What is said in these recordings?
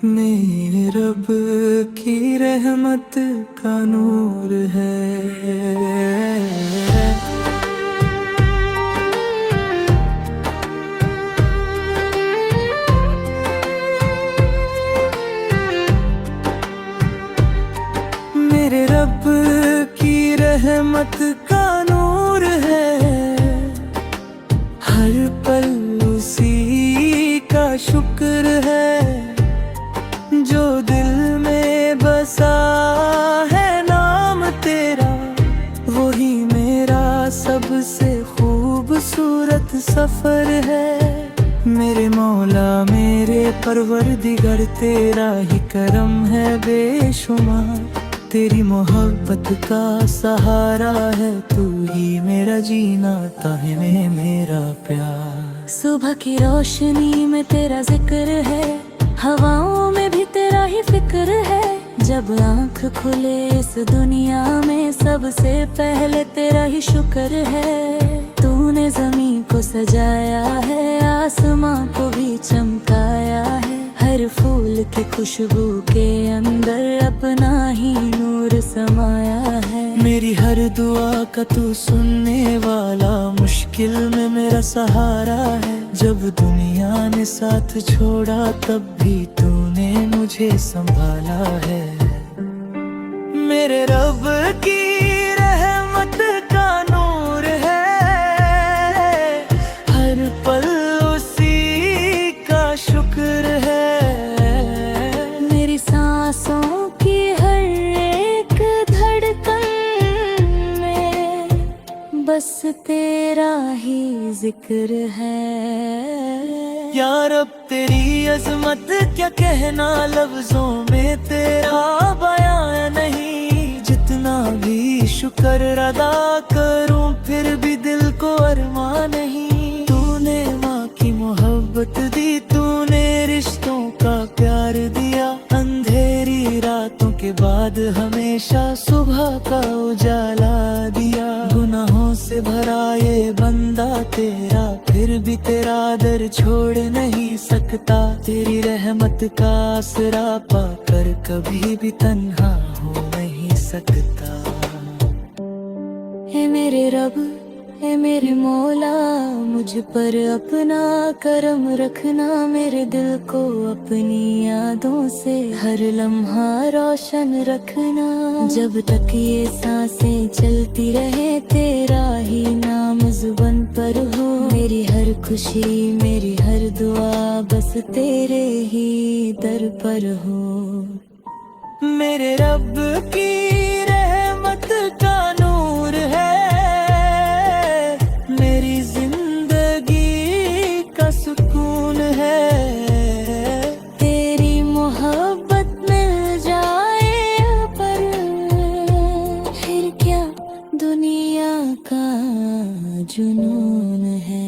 मेरे रब की रहमत का नूर है। मेरे रब की रहमत का नूर है, हर पल उसी का शुक्र है। जो दिल में बसा है नाम तेरा, वही मेरा सबसे खूबसूरत सफर है। मेरे मौला मेरे परवरदिगार, तेरा ही करम है बेशुमार। तेरी मोहब्बत का सहारा है, तू ही मेरा जीना ताहे में मेरा प्यार। सुबह की रोशनी में तेरा जिक्र है, हवाओं में भी तेरा ही फिक्र है। जब आँख खुले इस दुनिया में, सबसे पहले तेरा ही शुक्र है। तूने जमीन को सजाया है, आसमां को भी चमकाया है। हर फूल की खुशबू के अंदर अपना ही नूर समाया है। मेरी हर दुआ का तू सुनने वाला, मुश्किल में मेरा सहारा है। जब दुनिया ने साथ छोड़ा, तब भी तूने मुझे संभाला है। मेरे रब की रहमत का नूर है, हर पल उसी का शुक्र है। मेरी सांसों की हर एक धड़कन में बस तेरा ही जिक्र है। या रब तेरी अजमत क्या कहना, लफ्जों में तेरा बयां नहीं। जितना भी शुक्र अदा करूं, फिर भी दिल को अरमा नहीं। तूने माँ की मोहब्बत दी, तूने रिश्तों का प्यार दिया। अंधेरी रातों के बाद हमेशा सुबह का उजाला दिया। गुनाहों से भरा ये बंदा तेरा, फिर भी तेरा दर छोड़ नहीं सकता। तेरी रहमत का आसरा पाकर कभी भी तन्हा हो नहीं सकता। हे मेरे रब, हे मेरे मौला, मुझ पर अपना करम रखना। मेरे दिल को अपनी यादों से हर लम्हा रोशन रखना। जब तक ये सांसें चलती रहे, तेरा ही नाम जुबान पर हो। मेरी हर खुशी, मेरी हर दुआ बस तेरे ही दर पर हो। मेरे रब की रहमत का नूर है, मेरी जिंदगी का सुकून है। तेरी मोहब्बत मिल जाए पर फिर क्या दुनिया का जुनून है।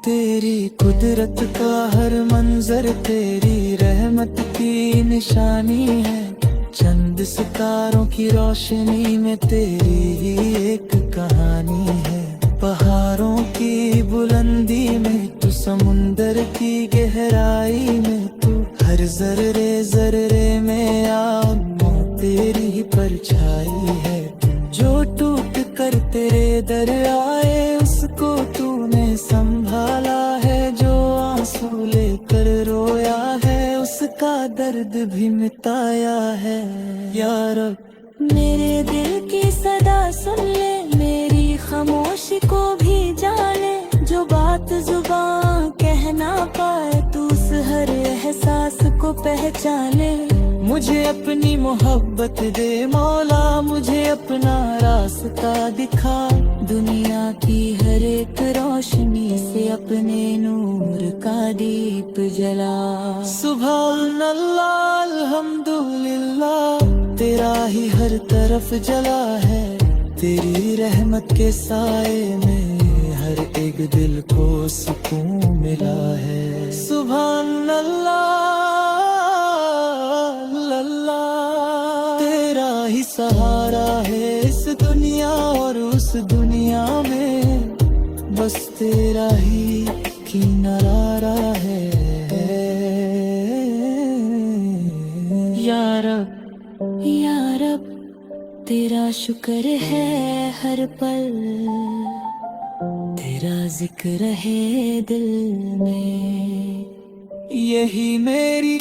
तेरी कुदरत का हर मंजर तेरी रहमत की निशानी है। चंद सितारों की रोशनी में तेरी ही एक कहानी है। पहाड़ों की बुलंदी में तू, समुंदर की गहराई में तू, हर जर्रे जर्रे में आत्मा तेरी ही परछाई है। जो टूट कर तेरे दर आए, उसको तूने संभाला है। जो आंसू लेकर रोया है, उसका दर्द भी मिटाया है। या रब मेरे दिल की सदा सुन ले, मेरी खामोशी को भी जाने। जो बात जुबान कह ना पाए, तू उस हर एहसास को पहचाने। मुझे अपनी मोहब्बत दे मौला, मुझे अपना रास्ता दिखा। दुनिया की हर एक रोशनी से अपने नूर का दीप जला। सुभान अल्लाह अल्हम्दुलिल्लाह, तेरा ही हर तरफ जला है। तेरी रहमत के साए में हर एक दिल को सुकून मिला है। सुभान अल्लाह अल्लाह, तेरा ही सहारा है इस दुनिया और उस दुनिया में। बस तेरा ही किनारा है। रब या रब तेरा शुक्र है हर पल, तेरा जिक्र है दिल में। यही मेरी